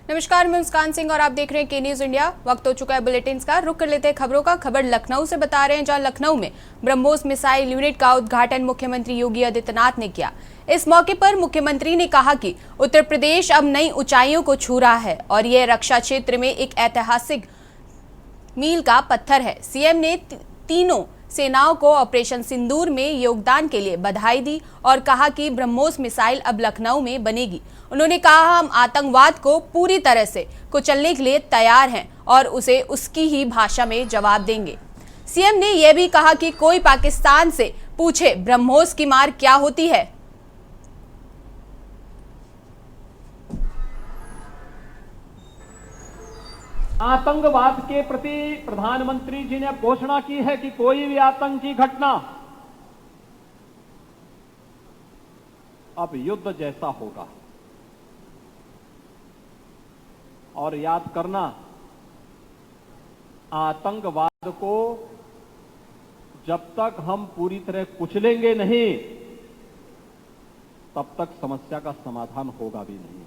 नमस्कार, मैं मुस्कान सिंह और आप देख रहे हैं के न्यूज इंडिया। वक्त हो चुका है बुलेटिन का। रुक कर लेते हैं खबरों का। खबर लखनऊ से बता रहे हैं, जहां लखनऊ में ब्रह्मोस मिसाइल यूनिट का उद्घाटन मुख्यमंत्री योगी आदित्यनाथ ने किया। इस मौके पर मुख्यमंत्री ने कहा कि उत्तर प्रदेश अब नई ऊंचाइयों को छू रहा है और यह रक्षा क्षेत्र में एक ऐतिहासिक मील का पत्थर है। सीएम ने तीनों सेनाओं को ऑपरेशन सिंदूर में योगदान के लिए बधाई दी और कहा कि ब्रह्मोस मिसाइल अब लखनऊ में बनेगी। उन्होंने कहा, हम आतंकवाद को पूरी तरह से कुचलने के लिए तैयार हैं और उसे उसकी ही भाषा में जवाब देंगे। सीएम ने यह भी कहा कि कोई पाकिस्तान से पूछे ब्रह्मोस की मार क्या होती है। आतंकवाद के प्रति प्रधानमंत्री जी ने घोषणा की है कि कोई भी आतंकी घटना अब युद्ध जैसा होगा। और याद करना, आतंकवाद को जब तक हम पूरी तरह कुचलेंगे नहीं, तब तक समस्या का समाधान होगा भी नहीं।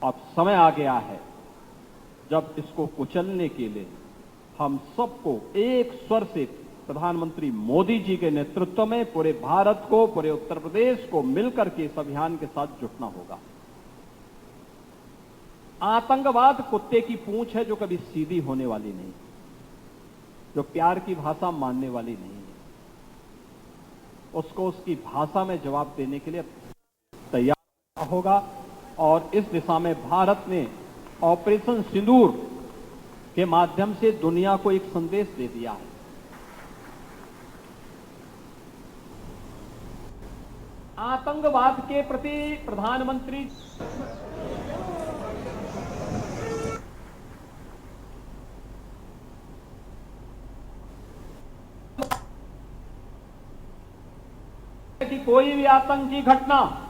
अब समय आ गया है जब इसको कुचलने के लिए हम सबको एक स्वर से प्रधानमंत्री मोदी जी के नेतृत्व में पूरे भारत को, पूरे उत्तर प्रदेश को मिलकर के इस अभियान के साथ जुटना होगा। आतंकवाद कुत्ते की पूंछ है जो कभी सीधी होने वाली नहीं, जो प्यार की भाषा मानने वाली नहीं है। उसको उसकी भाषा में जवाब देने के लिए तैयार होगा और इस दिशा में भारत ने ऑपरेशन सिंदूर के माध्यम से दुनिया को एक संदेश दे दिया है। आतंकवाद के प्रति प्रधानमंत्री कि कोई भी आतंकी घटना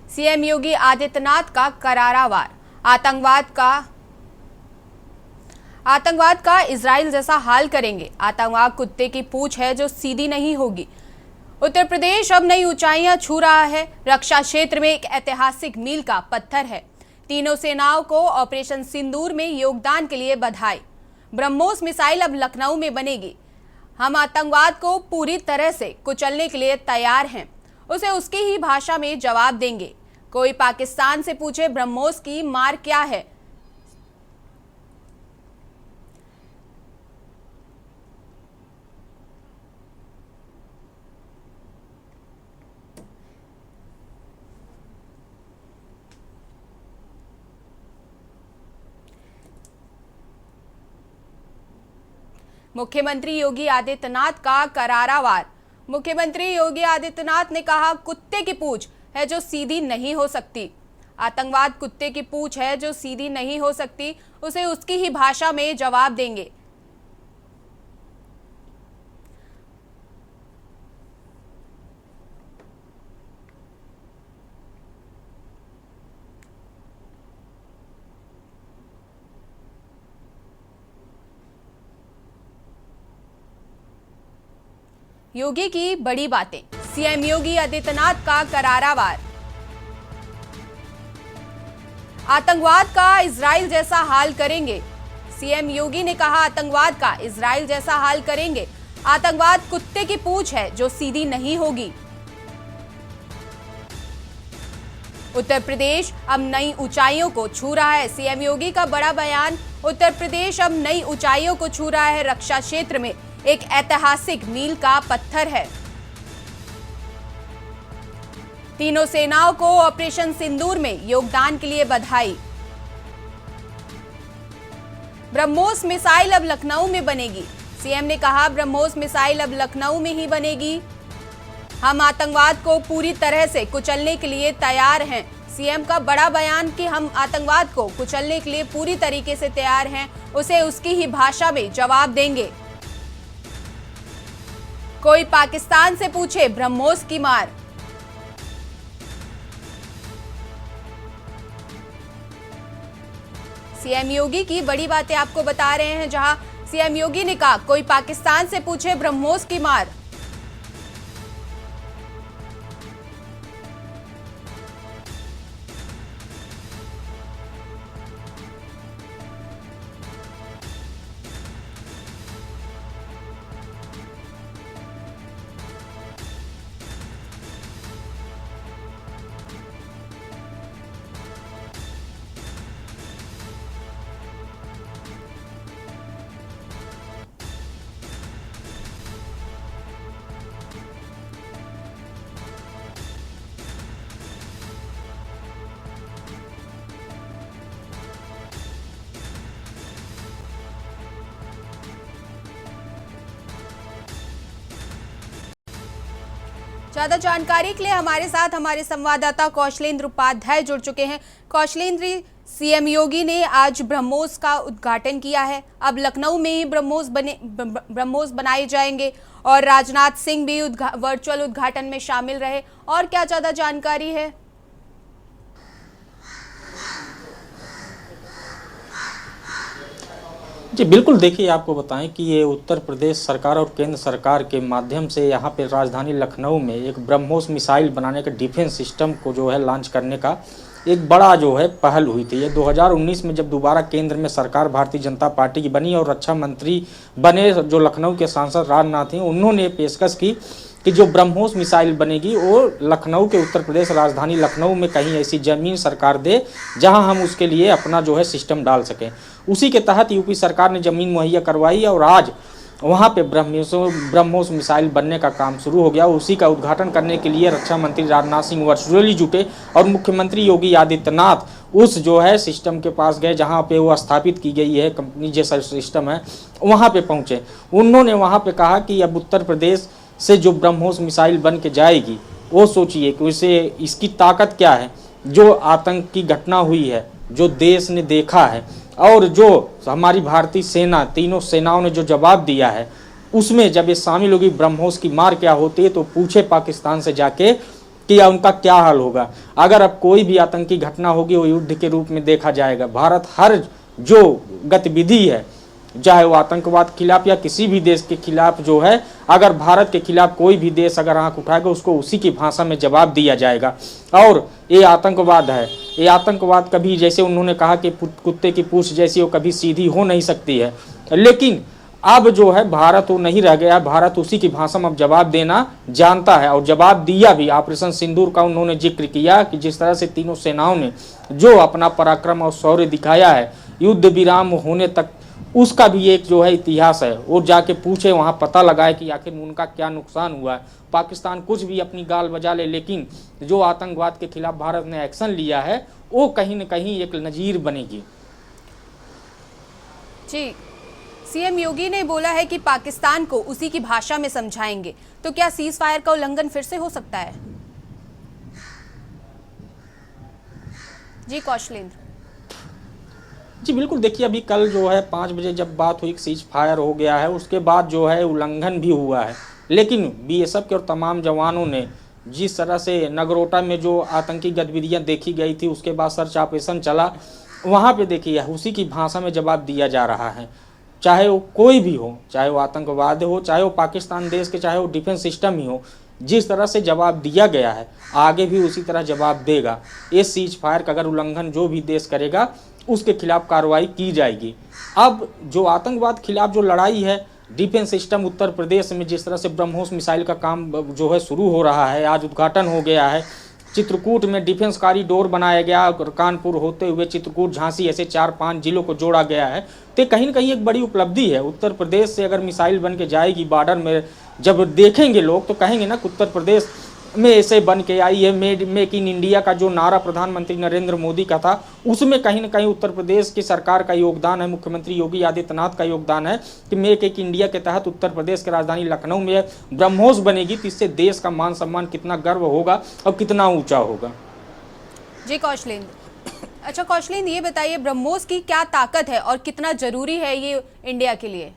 सीएम योगी आदित्यनाथ का करारा वार। आतंकवाद का इजराइल जैसा हाल करेंगे। आतंकवाद कुत्ते की पूंछ है जो सीधी नहीं होगी। उत्तर प्रदेश अब नई ऊंचाइयां छू रहा है। रक्षा क्षेत्र में एक ऐतिहासिक मील का पत्थर है। तीनों सेनाओं को ऑपरेशन सिंदूर में योगदान के लिए बधाई। ब्रह्मोस मिसाइल अब लखनऊ में बनेगी। हम आतंकवाद को पूरी तरह से कुचलने के लिए तैयार हैं, उसे उसकी ही भाषा में जवाब देंगे। कोई पाकिस्तान से पूछे ब्रह्मोस की मार क्या है। मुख्यमंत्री योगी आदित्यनाथ का करारा वार। मुख्यमंत्री योगी आदित्यनाथ ने कहा, कुत्ते की पूंछ है जो सीधी नहीं हो सकती। आतंकवाद कुत्ते की पूंछ है जो सीधी नहीं हो सकती, उसे उसकी ही भाषा में जवाब देंगे। योगी की बड़ी बातें। सीएम योगी आदित्यनाथ का करारा वार। आतंकवाद का इजराइल जैसा हाल करेंगे। सीएम योगी ने कहा, आतंकवाद का इजराइल जैसा हाल करेंगे। आतंकवाद कुत्ते की पूंछ है जो सीधी नहीं होगी। उत्तर प्रदेश अब नई ऊंचाइयों को छू रहा है। सीएम योगी का बड़ा बयान। उत्तर प्रदेश अब नई ऊंचाइयों को छू रहा है। रक्षा क्षेत्र में एक ऐतिहासिक मील का पत्थर है। तीनों सेनाओं को ऑपरेशन सिंदूर में योगदान के लिए बधाई। ब्रह्मोस मिसाइल अब लखनऊ में बनेगी। सीएम ने कहा, ब्रह्मोस मिसाइल अब लखनऊ में ही बनेगी। हम आतंकवाद को पूरी तरह से कुचलने के लिए तैयार हैं। सीएम का बड़ा बयान कि हम आतंकवाद को कुचलने के लिए पूरी तरीके से तैयार हैं, उसे उसकी ही भाषा में जवाब देंगे। कोई पाकिस्तान से पूछे ब्रह्मोस की मार। सीएम योगी की बड़ी बातें आपको बता रहे हैं, जहां सीएम योगी ने कहा कोई पाकिस्तान से पूछे ब्रह्मोस की मार। ज्यादा जानकारी के लिए हमारे साथ हमारे संवाददाता कौशलेंद्र उपाध्याय जुड़ चुके हैं। कौशलेंद्र, सीएम योगी ने आज ब्रह्मोस का उद्घाटन किया है। अब लखनऊ में ही ब्रह्मोस बनाए जाएंगे और राजनाथ सिंह भी वर्चुअल उद्घाटन में शामिल रहे। और क्या ज्यादा जानकारी है? जी बिल्कुल, देखिए आपको बताएं कि ये उत्तर प्रदेश सरकार और केंद्र सरकार के माध्यम से यहाँ पे राजधानी लखनऊ में एक ब्रह्मोस मिसाइल बनाने के डिफेंस सिस्टम को जो है लॉन्च करने का एक बड़ा जो है पहल हुई थी। ये 2019 में जब दोबारा केंद्र में सरकार भारतीय जनता पार्टी की बनी और रक्षा मंत्री बने जो लखनऊ के सांसद राजनाथ सिंह, उन्होंने पेशकश की कि जो ब्रह्मोस मिसाइल बनेगी वो लखनऊ के उत्तर प्रदेश राजधानी लखनऊ में कहीं ऐसी ज़मीन सरकार दे जहां हम उसके लिए अपना जो है सिस्टम डाल सकें। उसी के तहत यूपी सरकार ने ज़मीन मुहैया करवाई और आज वहां पे ब्रह्मोस मिसाइल बनने का काम शुरू हो गया। उसी का उद्घाटन करने के लिए रक्षा मंत्री राजनाथ सिंह वर्चुअली जुटे और मुख्यमंत्री योगी आदित्यनाथ उस जो है सिस्टम के पास गए जहां पे वो स्थापित की गई है, कंपनी जैसा सिस्टम है, वहां पे पहुंचे। उन्होंने वहां पे कहा कि अब उत्तर प्रदेश से जो ब्रह्मोस मिसाइल बन के जाएगी वो सोचिए कि उसे इसकी ताकत क्या है। जो आतंक की घटना हुई है, जो देश ने देखा है और जो हमारी भारतीय सेना, तीनों सेनाओं ने जो जवाब दिया है, उसमें जब ये शामिल होगी ब्रह्मोस की मार क्या होती है तो पूछे पाकिस्तान से जाके कि उनका क्या हाल होगा। अगर अब कोई भी आतंकी घटना होगी वो युद्ध के रूप में देखा जाएगा। भारत हर जो गतिविधि है, चाहे वो आतंकवाद के खिलाफ या किसी भी देश के खिलाफ जो है, अगर भारत के खिलाफ कोई भी देश अगर आंख उठाएगा उसको उसी की भाषा में जवाब दिया जाएगा। और ये आतंकवाद है, ये आतंकवाद कभी, जैसे उन्होंने कहा कि कुत्ते की पूंछ जैसी वो कभी सीधी हो नहीं सकती है, लेकिन अब जो है भारत वो नहीं रह गया। भारत उसी की भाषा में अब जवाब देना जानता है और जवाब दिया भी। ऑपरेशन सिंदूर का उन्होंने जिक्र किया कि जिस तरह से तीनों सेनाओं ने जो अपना पराक्रम और शौर्य दिखाया है युद्ध विराम होने तक, उसका भी एक जो है इतिहास है। वो जाके पूछे, वहाँ पता लगाए कि आखिर उनका क्या नुकसान हुआ है। पाकिस्तान कुछ भी अपनी गाल बजा ले, लेकिन जो आतंकवाद के खिलाफ भारत ने एक्शन लिया है वो कहीं न कहीं एक नजीर बनेगी। जी, सीएम योगी ने बोला है कि पाकिस्तान को उसी की भाषा में समझाएंगे, तो क्या सीज फायर का उल्लंघन फिर से हो सकता है? जी कौशलेंद्र। जी बिल्कुल, देखिए अभी कल जो है 5 बजे जब बात हुई सीज फायर हो गया है, उसके बाद जो है उल्लंघन भी हुआ है, लेकिन बीएसएफ के और तमाम जवानों ने जिस तरह से नगरोटा में जो आतंकी गतिविधियां देखी गई थी, उसके बाद सर्च ऑपरेशन चला, वहाँ पे देखिए उसी की भाषा में जवाब दिया जा रहा है। चाहे वो कोई भी हो, चाहे वो आतंकवाद हो, चाहे वो पाकिस्तान देश के, चाहे वो डिफेंस सिस्टम ही हो, जिस तरह से जवाब दिया गया है आगे भी उसी तरह जवाब देगा। इस सीज फायर का अगर उल्लंघन जो भी देश करेगा उसके खिलाफ कार्रवाई की जाएगी। अब जो आतंकवाद खिलाफ जो लड़ाई है, डिफेंस सिस्टम उत्तर प्रदेश में जिस तरह से ब्रह्मोस मिसाइल का काम जो है शुरू हो रहा है, आज उद्घाटन हो गया है। चित्रकूट में डिफेंस कॉरिडोर बनाया गया, कानपुर होते हुए चित्रकूट, झांसी, ऐसे 4-5 जिलों को जोड़ा गया है। तो कहीं न कहीं एक बड़ी उपलब्धि है। उत्तर प्रदेश से अगर मिसाइल बन के जाएगी बॉर्डर में, जब देखेंगे लोग तो कहेंगे ना कि उत्तर प्रदेश में ऐसे बन के आई है। मेक इन इंडिया का जो नारा प्रधानमंत्री नरेंद्र मोदी का था, उसमें कहीं न कहीं उत्तर प्रदेश की सरकार का योगदान है, मुख्यमंत्री योगी आदित्यनाथ का योगदान है कि मेक इन इंडिया के तहत उत्तर प्रदेश की राजधानी लखनऊ में ब्रह्मोस बनेगी, तो इससे देश का मान सम्मान कितना गर्व होगा और कितना ऊंचा होगा। जी कौशलेंद्र, अच्छा कौशलेंद्र ये बताइए ब्रह्मोस की क्या ताकत है और कितना जरूरी है ये इंडिया के लिए?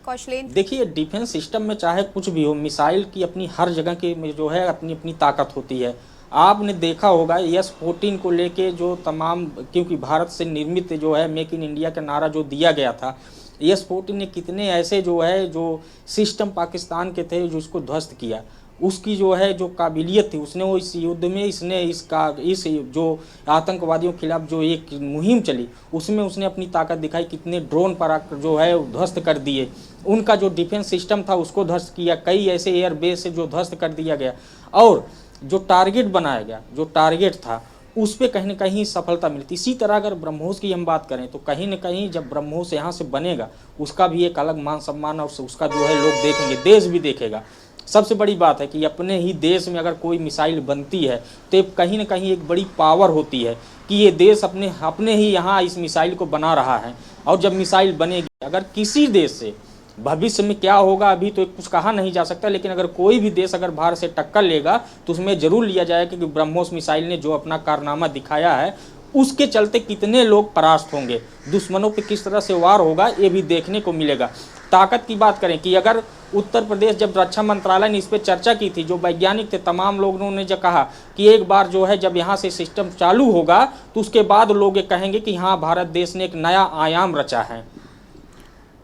कौशलेंद्र, देखिए डिफेंस सिस्टम में चाहे कुछ भी हो, मिसाइल की अपनी हर जगह की में जो है अपनी अपनी ताकत होती है। आपने देखा होगा S-14 को लेके जो तमाम, क्योंकि भारत से निर्मित जो है मेक इन इंडिया का नारा जो दिया गया था, S-14 ने कितने ऐसे जो है जो सिस्टम पाकिस्तान के थे जो उसको ध्वस्त किया। उसकी जो है जो काबिलियत थी, उसने वो इस युद्ध में इस जो आतंकवादियों के खिलाफ जो एक मुहिम चली उसमें उसने अपनी ताकत दिखाई। कितने ड्रोन पर जो है ध्वस्त कर दिए, उनका जो डिफेंस सिस्टम था उसको ध्वस्त किया, कई ऐसे एयर बेस से जो ध्वस्त कर दिया गया, और जो टारगेट बनाया गया, जो टारगेट था उस पर कहीं ना कहीं सफलता मिलती। इसी तरह अगर ब्रह्मोस की हम बात करें तो कहीं ना कहीं जब ब्रह्मोस यहाँ से बनेगा उसका भी एक अलग मान सम्मान और उसका जो है लोग देखेंगे, देश भी देखेगा। सबसे बड़ी बात है कि अपने ही देश में अगर कोई मिसाइल बनती है तो कहीं ना कहीं एक बड़ी पावर होती है कि ये देश अपने ही यहाँ इस मिसाइल को बना रहा है। और जब मिसाइल बनेगी, अगर किसी देश से, भविष्य में क्या होगा अभी तो कुछ कहा नहीं जा सकता, लेकिन अगर कोई भी देश अगर भारत से टक्कर लेगा तो उसमें जरूर लिया जाएगा कि ब्रह्मोस मिसाइल ने जो अपना कारनामा दिखाया है उसके चलते कितने लोग परास्त होंगे, दुश्मनों पे किस तरह से वार होगा, ये भी देखने को मिलेगा। ताकत की बात करें कि अगर उत्तर प्रदेश, जब रक्षा मंत्रालय ने इस पर चर्चा की थी, जो वैज्ञानिक थे तमाम लोगों ने जो कहा कि एक बार जो है जब यहाँ से सिस्टम चालू होगा तो उसके बाद लोग ये कहेंगे कि हाँ भारत देश ने एक नया आयाम रचा है।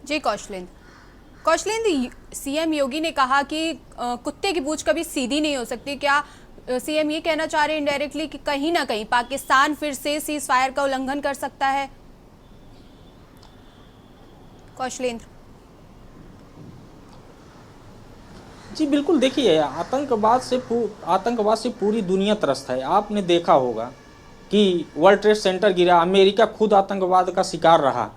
जी कौशलेंद्र, सीएम योगी ने कहा कि कुत्ते की पूंछ कभी सीधी नहीं हो सकती। क्या सीएम ये कहना चाह रहे हैं इनडायरेक्टली कि कहीं ना कहीं पाकिस्तान फिर से सीज फायर का उल्लंघन कर सकता है? कौशलेंद्र जी बिल्कुल, देखिए आतंकवाद से पूरी दुनिया त्रस्त है। आपने देखा होगा कि वर्ल्ड ट्रेड सेंटर गिरा, अमेरिका खुद आतंकवाद का शिकार रहा।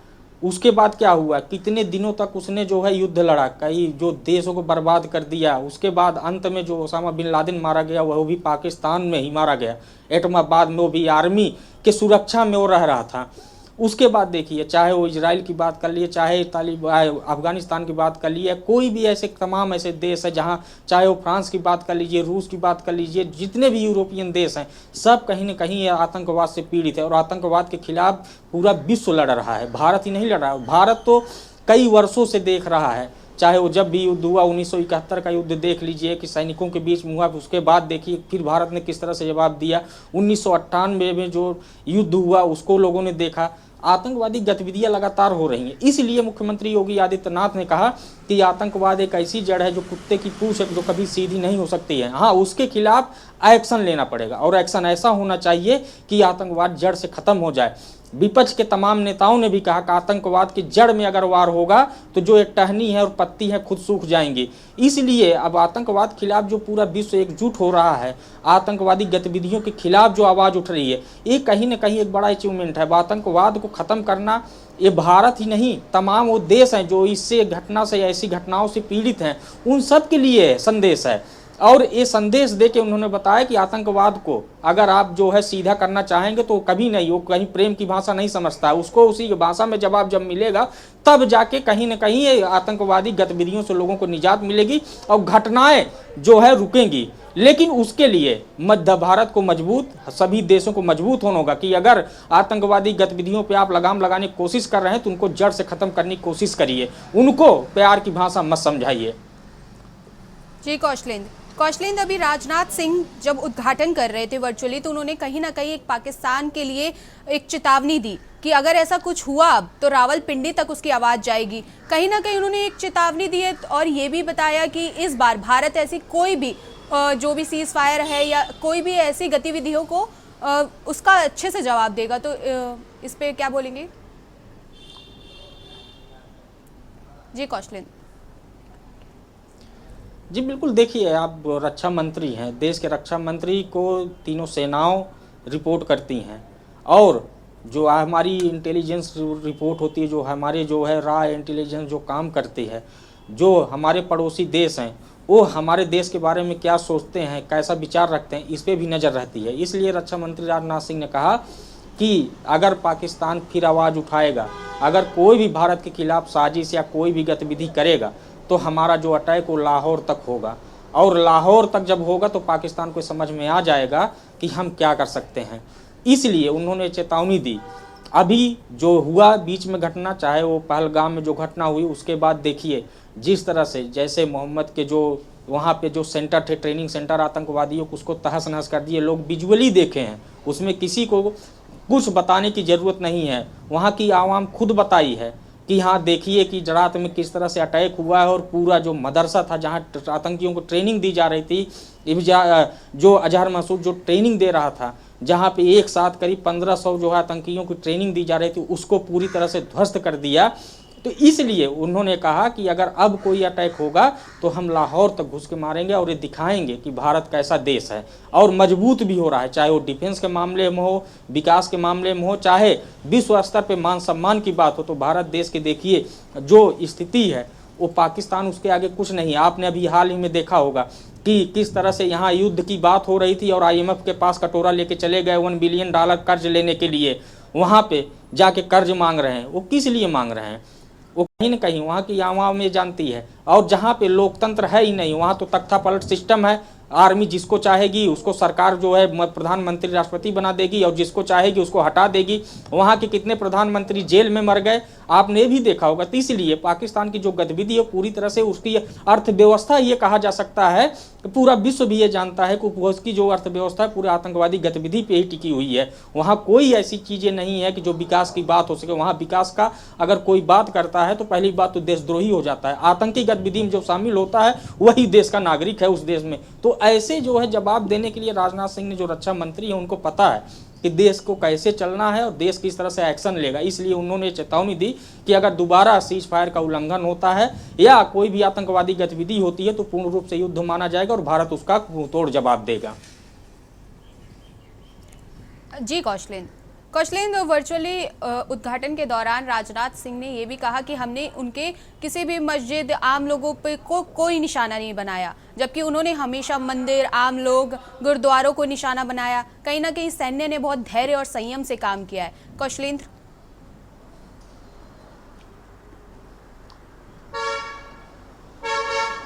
उसके बाद क्या हुआ, कितने दिनों तक उसने जो है युद्ध लड़ा, कई जो देशों को बर्बाद कर दिया। उसके बाद अंत में जो ओसामा बिन लादेन मारा गया वह भी पाकिस्तान में ही मारा गया, एटमाबाद में, वो भी आर्मी के सुरक्षा में वो रह रहा था। उसके बाद देखिए, चाहे वो इजराइल की बात कर लिए, चाहे अफगानिस्तान की बात कर लिए, कोई भी ऐसे तमाम ऐसे देश है जहाँ, चाहे वो फ्रांस की बात कर लीजिए, रूस की बात कर लीजिए, जितने भी यूरोपियन देश हैं सब कहीं ना कहीं आतंकवाद से पीड़ित है और आतंकवाद के खिलाफ पूरा विश्व लड़ रहा है। भारत ही नहीं लड़ रहा है, भारत तो कई वर्षों से देख रहा है। चाहे वो जब भी युद्ध हुआ, 1971 का युद्ध देख लीजिए कि सैनिकों के बीच में हुआ, उसके बाद देखिए फिर भारत ने किस तरह से जवाब दिया। 1998 में जो युद्ध हुआ उसको लोगों ने देखा। आतंकवादी गतिविधियां लगातार हो रही हैं, इसलिए मुख्यमंत्री योगी आदित्यनाथ ने कहा कि आतंकवाद एक ऐसी जड़ है जो कुत्ते की पूंछ है, जो कभी सीधी नहीं हो सकती है। हाँ, उसके खिलाफ एक्शन लेना पड़ेगा और एक्शन ऐसा होना चाहिए कि आतंकवाद जड़ से खत्म हो जाए। विपक्ष के तमाम नेताओं ने भी कहा कि आतंकवाद की जड़ में अगर वार होगा तो जो एक टहनी है और पत्ती है खुद सूख जाएंगी। इसलिए अब आतंकवाद के खिलाफ जो पूरा विश्व एकजुट हो रहा है, आतंकवादी गतिविधियों के खिलाफ जो आवाज़ उठ रही है, ये कहीं ना कहीं एक बड़ा अचीवमेंट है। आतंकवाद को ख़त्म करना ये भारत ही नहीं, तमाम वो देश हैं जो इससे घटना से, ऐसी घटनाओं से पीड़ित हैं, उन सब के लिए संदेश है। और ये संदेश देके उन्होंने बताया कि आतंकवाद को अगर आप जो है सीधा करना चाहेंगे तो कभी नहीं, वो कहीं प्रेम की भाषा नहीं समझता है, उसको उसी भाषा में जवाब जब मिलेगा तब जाके कहीं ना कहीं ये आतंकवादी गतिविधियों से लोगों को निजात मिलेगी और घटनाएं जो है रुकेंगी। लेकिन उसके लिए मध्य भारत को मजबूत, सभी देशों को मजबूत होना होगा कि अगर आतंकवादी गतिविधियों पे आप लगाम लगाने की कोशिश कर रहे हैं तो उनको जड़ से खत्म करने की कोशिश करिए, उनको प्यार की भाषा मत समझाइए। जी कौशलेंद्र, अभी राजनाथ सिंह जब उद्घाटन कर रहे थे वर्चुअली तो उन्होंने कहीं ना कहीं एक पाकिस्तान के लिए एक चेतावनी दी कि अगर ऐसा कुछ हुआ तो रावलपिंडी तक उसकी आवाज़ जाएगी। कहीं ना कहीं उन्होंने एक चेतावनी दी है और ये भी बताया कि इस बार भारत ऐसी कोई भी जो भी सीज फायर है या कोई भी ऐसी गतिविधियों को उसका अच्छे से जवाब देगा। तो इस पे क्या बोलेंगे? जी कौशलेंद्र जी बिल्कुल, देखिए आप रक्षा मंत्री हैं, देश के रक्षा मंत्री को तीनों सेनाओं रिपोर्ट करती हैं और जो हमारी इंटेलिजेंस रिपोर्ट होती है, जो हमारे जो है रॉ इंटेलिजेंस जो काम करती है, जो हमारे पड़ोसी देश हैं वो हमारे देश के बारे में क्या सोचते हैं, कैसा विचार रखते हैं, इस पर भी नज़र रहती है। इसलिए रक्षा मंत्री राजनाथ सिंह ने कहा कि अगर पाकिस्तान फिर आवाज़ उठाएगा, अगर कोई भी भारत के खिलाफ साजिश या कोई भी गतिविधि करेगा तो हमारा जो अटैक वो लाहौर तक होगा। और लाहौर तक जब होगा तो पाकिस्तान को समझ में आ जाएगा कि हम क्या कर सकते हैं। इसलिए उन्होंने चेतावनी दी। अभी जो हुआ बीच में घटना, चाहे वो पहलगाम में जो घटना हुई, उसके बाद देखिए जिस तरह से जैसे मोहम्मद के जो वहाँ पे जो सेंटर थे, ट्रेनिंग सेंटर आतंकवादियों को, उसको तहस नहस कर दिए। लोग विजुअली देखे हैं, उसमें किसी को कुछ बताने की ज़रूरत नहीं है। वहाँ की आवाम खुद बताई है कि हाँ देखिए कि जरात में किस तरह से अटैक हुआ है, और पूरा जो मदरसा था जहाँ आतंकियों को ट्रेनिंग दी जा रही थी, जो अजहर मसूद जो ट्रेनिंग दे रहा था, जहाँ पे एक साथ करीब 1500 जो है आतंकियों की ट्रेनिंग दी जा रही थी, उसको पूरी तरह से ध्वस्त कर दिया। तो इसलिए उन्होंने कहा कि अगर अब कोई अटैक होगा तो हम लाहौर तक घुस के मारेंगे और ये दिखाएंगे कि भारत कैसा देश है, और मजबूत भी हो रहा है, चाहे वो डिफेंस के मामले में हो, विकास के मामले में हो, चाहे विश्व स्तर पे मान सम्मान की बात हो। तो भारत देश के देखिए जो स्थिति है, वो पाकिस्तान उसके आगे कुछ नहीं। आपने अभी हाल ही में देखा होगा कि किस तरह से यहाँ युद्ध की बात हो रही थी और IMF के पास कटोरा लेके चले गए $1 बिलियन कर्ज लेने के लिए। वहाँ पे जाके कर्ज मांग रहे हैं, वो किस लिए मांग रहे हैं? वो कहीं न कहीं वहाँ की आवाम में जानती है। और जहाँ पे लोकतंत्र है ही नहीं, वहाँ तो तख्ता पलट सिस्टम है। आर्मी जिसको चाहेगी उसको सरकार जो है प्रधानमंत्री राष्ट्रपति बना देगी, और जिसको चाहेगी उसको हटा देगी। वहाँ के कितने प्रधानमंत्री जेल में मर गए, आपने भी देखा होगा। तो इसलिए पाकिस्तान की जो गतिविधि है पूरी तरह से उसकी अर्थव्यवस्था, ये कहा जा सकता है कि पूरा विश्व भी ये जानता है कि उसकी जो अर्थव्यवस्था है पूरे आतंकवादी गतिविधि पे ही टिकी हुई है। वहाँ कोई ऐसी चीज़ें नहीं है कि जो विकास की बात हो सके। वहाँ विकास का अगर कोई बात करता है तो पहली बात तो देशद्रोही हो जाता है। आतंकी गतिविधि में जो शामिल होता है वही देश का नागरिक है उस देश में। तो ऐसे जो है जवाब देने के लिए राजनाथ सिंह ने, जो रक्षा मंत्री है, उनको पता है कि देश को कैसे चलना है और देश किस तरह से एक्शन लेगा। इसलिए उन्होंने चेतावनी दी कि अगर दोबारा सीज फायर का उल्लंघन होता है या कोई भी आतंकवादी गतिविधि होती है तो पूर्ण रूप से युद्ध माना जाएगा और भारत उसका मुंहतोड़ जवाब देगा। जी कौशलेंद्र, वर्चुअली उद्घाटन के दौरान राजनाथ सिंह ने ये भी कहा कि हमने उनके किसी भी मस्जिद, आम लोगों पे कोई निशाना नहीं बनाया, जबकि उन्होंने हमेशा मंदिर, आम लोग, गुरुद्वारों को निशाना बनाया। कहीं ना कहीं सैन्य ने बहुत धैर्य और संयम से काम किया है। कौशलेंद्र,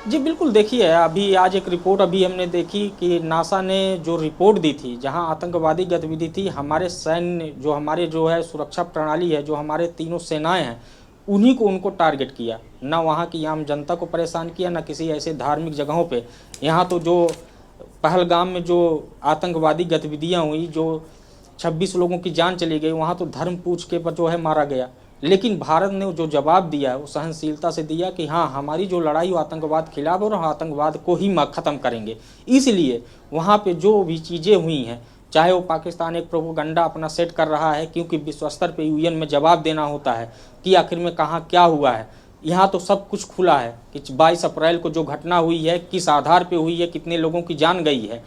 जी बिल्कुल, देखिए अभी आज एक रिपोर्ट अभी हमने देखी कि नासा ने जो रिपोर्ट दी थी, जहां आतंकवादी गतिविधि थी, हमारे सैन्य जो हमारे जो है सुरक्षा प्रणाली है, जो हमारे तीनों सेनाएं हैं, उन्हीं को उनको टारगेट किया। ना वहां की आम जनता को परेशान किया, ना किसी ऐसे धार्मिक जगहों पे। यहाँ तो जो पहलगाम में जो आतंकवादी गतिविधियाँ हुई, जो 26 लोगों की जान चली गई, वहाँ तो धर्म पूछ के पर जो है मारा गया। लेकिन भारत ने जो जवाब दिया है वो सहनशीलता से दिया कि हाँ, हमारी जो लड़ाई वो आतंकवाद खिलाफ और आतंकवाद को ही ख़त्म करेंगे। इसलिए वहाँ पे जो भी चीज़ें हुई हैं, चाहे वो पाकिस्तान एक प्रोपेगेंडा अपना सेट कर रहा है, क्योंकि विश्व स्तर पे UN में जवाब देना होता है कि आखिर में कहाँ क्या हुआ है। यहाँ तो सब कुछ खुला है कि 22 अप्रैल को जो घटना हुई है किस आधार पे हुई है, कितने लोगों की जान गई है,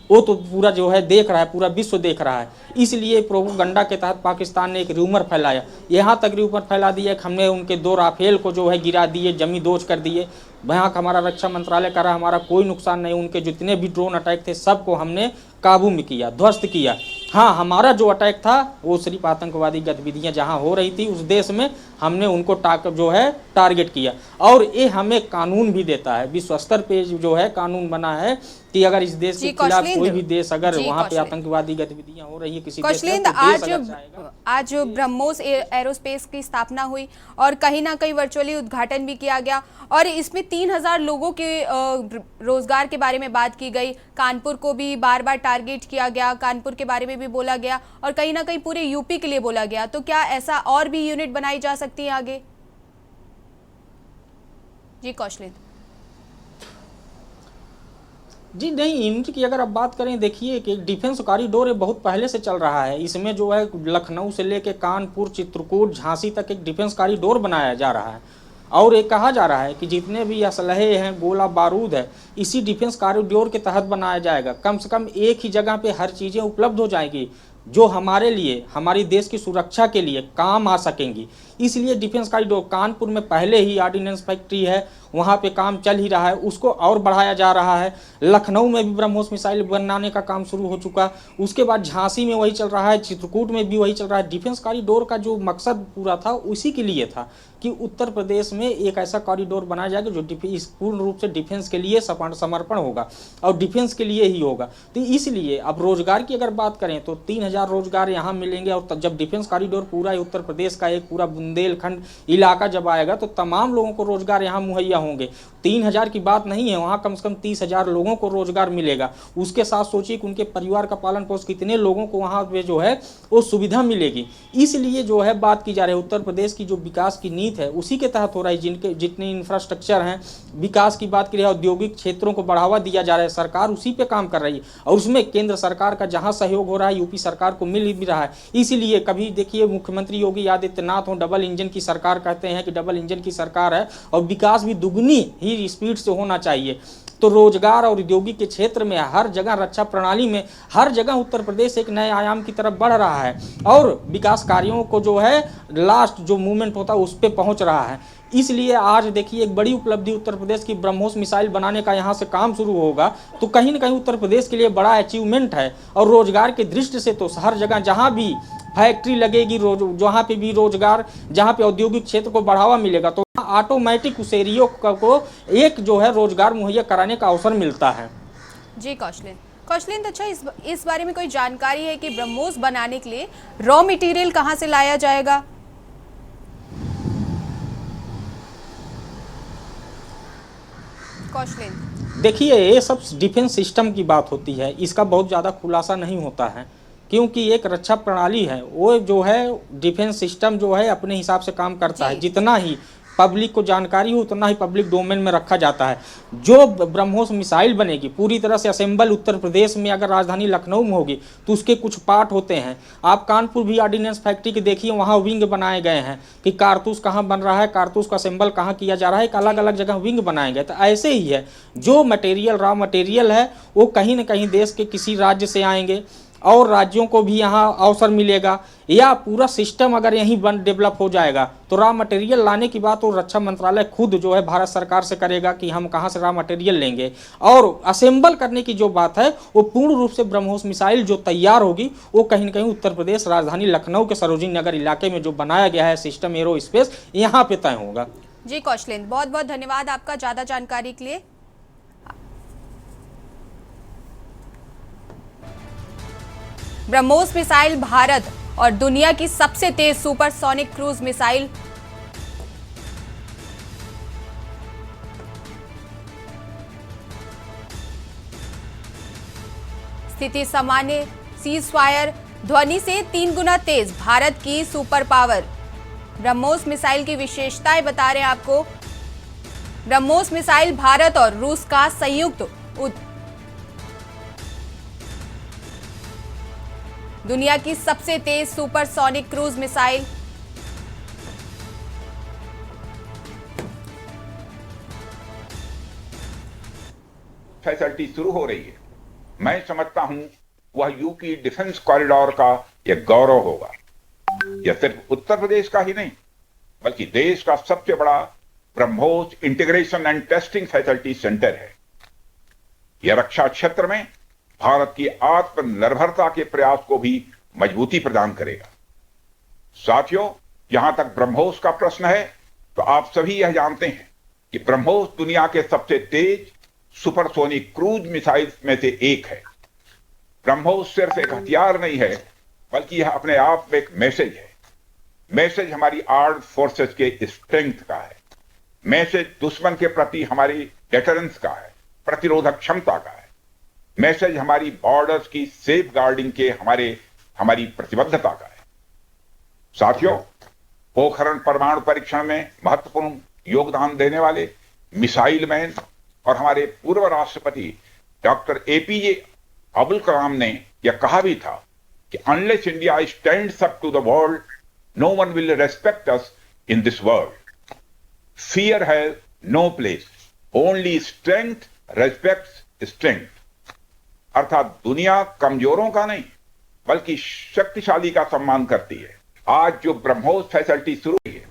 वो तो पूरा जो है देख रहा है, पूरा विश्व देख रहा है। इसलिए प्रोपेगेंडा के तहत पाकिस्तान ने एक रूमर फैलाया, यहाँ तक रूमर फैला दिया कि हमने उनके 2 राफेल को जो है गिरा दिए, जमी दोज कर दिए। यहाँ का हमारा रक्षा मंत्रालय कह रहा हमारा कोई नुकसान नहीं, उनके जितने भी ड्रोन अटैक थे सबको हमने काबू में किया, ध्वस्त किया। हाँ, हमारा जो अटैक था वो सिर्फ आतंकवादी गतिविधियाँ जहाँ हो रही थी उस देश में, हमने उनको जो है टारगेट किया। और ये हमें कानून भी देता है, विश्व स्तर पे जो है कानून बना है कि अगर इस देश के खिलाफ कोई भी देश अगर वहाँ पे आतंकवादी गतिविधियाँ हो रही है किसी देश में, तो आज ब्रह्मोस एरोस्पेस की स्थापना हुई और कहीं ना कहीं वर्चुअली उद्घाटन भी किया गया, और इसमें 3000 लोगों के रोजगार के बारे में बात की गई। कानपुर को भी बार बार टारगेट किया गया, कानपुर के बारे में भी बोला गया, और कहीं ना कहीं पूरे यूपी के लिए बोला गया। तो क्या ऐसा और भी यूनिट बनाई जा सकती है आगे? जी कौशलेंद्र। जी नहीं, यूनिट की अगर आप बात करें, देखिए कि डिफेंस कॉरिडोर बहुत पहले से चल रहा है। इसमें जो है लखनऊ से लेके कानपुर, चित्रकूट, झांसी तक एक डिफेंस कॉरिडोर बनाया जा रहा है। और ये कहा जा रहा है कि जितने भी असलहे हैं, गोला बारूद है, इसी डिफेंस कॉरिडोर के तहत बनाया जाएगा। कम से कम एक ही जगह पे हर चीज़ें उपलब्ध हो जाएगी। जो हमारे लिए, हमारी देश की सुरक्षा के लिए काम आ सकेंगी। इसलिए डिफेंस कॉरिडोर, कानपुर में पहले ही ऑर्डिनेंस फैक्ट्री है, वहाँ पे काम चल ही रहा है, उसको और बढ़ाया जा रहा है। लखनऊ में भी ब्रह्मोस मिसाइल बनाने का काम शुरू हो चुका, उसके बाद झांसी में वही चल रहा है, चित्रकूट में भी वही चल रहा है। डिफेंस कॉरिडोर का जो मकसद पूरा था उसी के लिए था कि उत्तर प्रदेश में एक ऐसा कॉरिडोर बनाया जाएगा जो पूर्ण रूप से डिफेंस के लिए समर्पण होगा और डिफेंस के लिए ही होगा। तो इसलिए अब रोजगार की अगर बात करें तो 3000 रोजगार यहाँ मिलेंगे, और जब डिफेंस कॉरिडोर पूरा उत्तर प्रदेश का एक पूरा बुंदेलखंड इलाका जब आएगा तो तमाम लोगों को रोजगार यहाँ मुहैया होंगे। 3000 की बात नहीं है, वहाँ कम से कम 30,000 लोगों को रोजगार मिलेगा। उसके साथ सोचिए कि उनके परिवार का पालन पोषण कितने लोगों को वहाँ पे जो है वो सुविधा मिलेगी। इसलिए जो है बात की जा रही है उत्तर प्रदेश की जो विकास की नीति है उसी के तहत हो रहा है। जिनके जितने इंफ्रास्ट्रक्चर हैं, विकास की बात करें, औद्योगिक क्षेत्रों को बढ़ावा दिया जा रहा है, सरकार उसी पे काम कर रही है और उसमें केंद्र सरकार का जहां सहयोग हो रहा है यूपी सरकार को मिल भी रहा है। इसीलिए कभी देखिए मुख्यमंत्री योगी आदित्यनाथ हो, डबल इंजन की सरकार कहते हैं कि डबल इंजन की सरकार है और विकास भी दुगनी ही स्पीड से होना चाहिए। तो रोजगार और औद्योगिक के क्षेत्र में हर जगह, रक्षा प्रणाली में हर जगह उत्तर प्रदेश एक नए आयाम की तरफ बढ़ रहा है और विकास कार्यों को जो है लास्ट जो मूवमेंट होता है उस पर पहुंच रहा है। इसलिए आज देखिए एक बड़ी उपलब्धि उत्तर प्रदेश की ब्रह्मोस मिसाइल बनाने का यहाँ से काम शुरू होगा तो कहीं ना कहीं उत्तर प्रदेश के लिए बड़ा अचीवमेंट है। और रोजगार की दृष्टि से तो हर जगह जहाँ भी फैक्ट्री लगेगी, जहाँ पे भी रोजगार, जहाँ पे औद्योगिक क्षेत्र को बढ़ावा मिलेगा तो ऑटोमेटिक उस एरिया को एक जो है रोजगार मुहैया कराने का अवसर मिलता है। जी कौशलेंद्र, अच्छा इस बारे में कोई जानकारी है कि ब्रह्मोस बनाने के लिए रॉ मटेरियल कहाँ से लाया जाएगा? कौशलेंद्र, देखिए ये सब डिफेंस सिस्टम की बात होती है, इसका बहुत ज़्यादा खुलासा नहीं होता है क्योंकि एक रक्षा प्रणाली है, वो जो है डिफेंस सिस्टम जो है अपने हिसाब से काम करता है। जितना ही पब्लिक को जानकारी हो उतना ही पब्लिक डोमेन में रखा जाता है। जो ब्रह्मोस मिसाइल बनेगी पूरी तरह से असेंबल उत्तर प्रदेश में, अगर राजधानी लखनऊ में होगी तो उसके कुछ पार्ट होते हैं। आप कानपुर भी ऑर्डिनेंस फैक्ट्री के देखिए, वहाँ विंग बनाए गए हैं कि कारतूस कहाँ बन रहा है, कारतूस का असेंबल कहाँ किया जा रहा है, एक अलग अलग जगह विंग बनाए गए। तो ऐसे ही है, जो मटेरियल रॉ मटेरियल है वो कहीं ना कहीं देश के किसी राज्य से आएंगे और राज्यों को भी यहाँ अवसर मिलेगा, या पूरा सिस्टम अगर यहीं डेवलप हो जाएगा तो रॉ मटेरियल लाने की बात वो रक्षा मंत्रालय खुद जो है भारत सरकार से करेगा कि हम कहाँ से रॉ मटेरियल लेंगे। और असेंबल करने की जो बात है वो पूर्ण रूप से ब्रह्मोस मिसाइल जो तैयार होगी वो कहीं ना कहीं उत्तर प्रदेश राजधानी लखनऊ के सरोजिनी नगर इलाके में जो बनाया गया है सिस्टम एरो स्पेस, यहाँ पे तय होगा। जी कौशलेंद्र, बहुत बहुत धन्यवाद आपका ज़्यादा जानकारी के लिए। ब्रह्मोस मिसाइल भारत और दुनिया की सबसे तेज सुपरसोनिक क्रूज मिसाइल। स्थिति सामान्य, सीज फायर, ध्वनि से 3 गुना तेज, भारत की सुपर पावर। ब्रह्मोस मिसाइल की विशेषताएं बता रहे हैं आपको। ब्रह्मोस मिसाइल भारत और रूस का संयुक्त दुनिया की सबसे तेज सुपरसोनिक क्रूज मिसाइल। फैसिलिटी शुरू हो रही है। मैं समझता हूं वह यूपी डिफेंस कॉरिडोर का एक गौरव होगा। यह सिर्फ उत्तर प्रदेश का ही नहीं बल्कि देश का सबसे बड़ा BrahMos integration and testing facility centre है। यह रक्षा क्षेत्र में भारत की आत्मनिर्भरता के प्रयास को भी मजबूती प्रदान करेगा। साथियों, जहां तक ब्रह्मोस का प्रश्न है तो आप सभी यह जानते हैं कि ब्रह्मोस दुनिया के सबसे तेज सुपरसोनिक क्रूज मिसाइल्स में से एक है। ब्रह्मोस सिर्फ एक हथियार नहीं है बल्कि यह अपने आप में एक मैसेज है। मैसेज हमारी आर्म्ड फोर्सेस के स्ट्रेंथ का है। मैसेज दुश्मन के प्रति हमारी डेटरेंस का है, प्रतिरोधक क्षमता का है। मैसेज हमारी बॉर्डर्स की सेफ गार्डिंग के हमारी प्रतिबद्धता का है। साथियों, पोखरण परमाणु परीक्षण में महत्वपूर्ण योगदान देने वाले मिसाइल मैन और हमारे पूर्व राष्ट्रपति डॉक्टर एपीजे अब्दुल कलाम ने यह कहा भी था कि unless India stands up to the world, no one will respect us in this world. Fear has no place, only strength respects strength. अर्थात दुनिया कमजोरों का नहीं बल्कि शक्तिशाली का सम्मान करती है। आज जो ब्रह्मोस फैसिलिटी शुरू हुई है।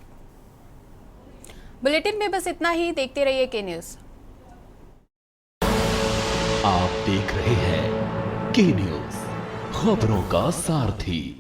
बुलेटिन में बस इतना ही। देखते रहिए के न्यूज। आप देख रहे हैं के न्यूज, खबरों का सारथी।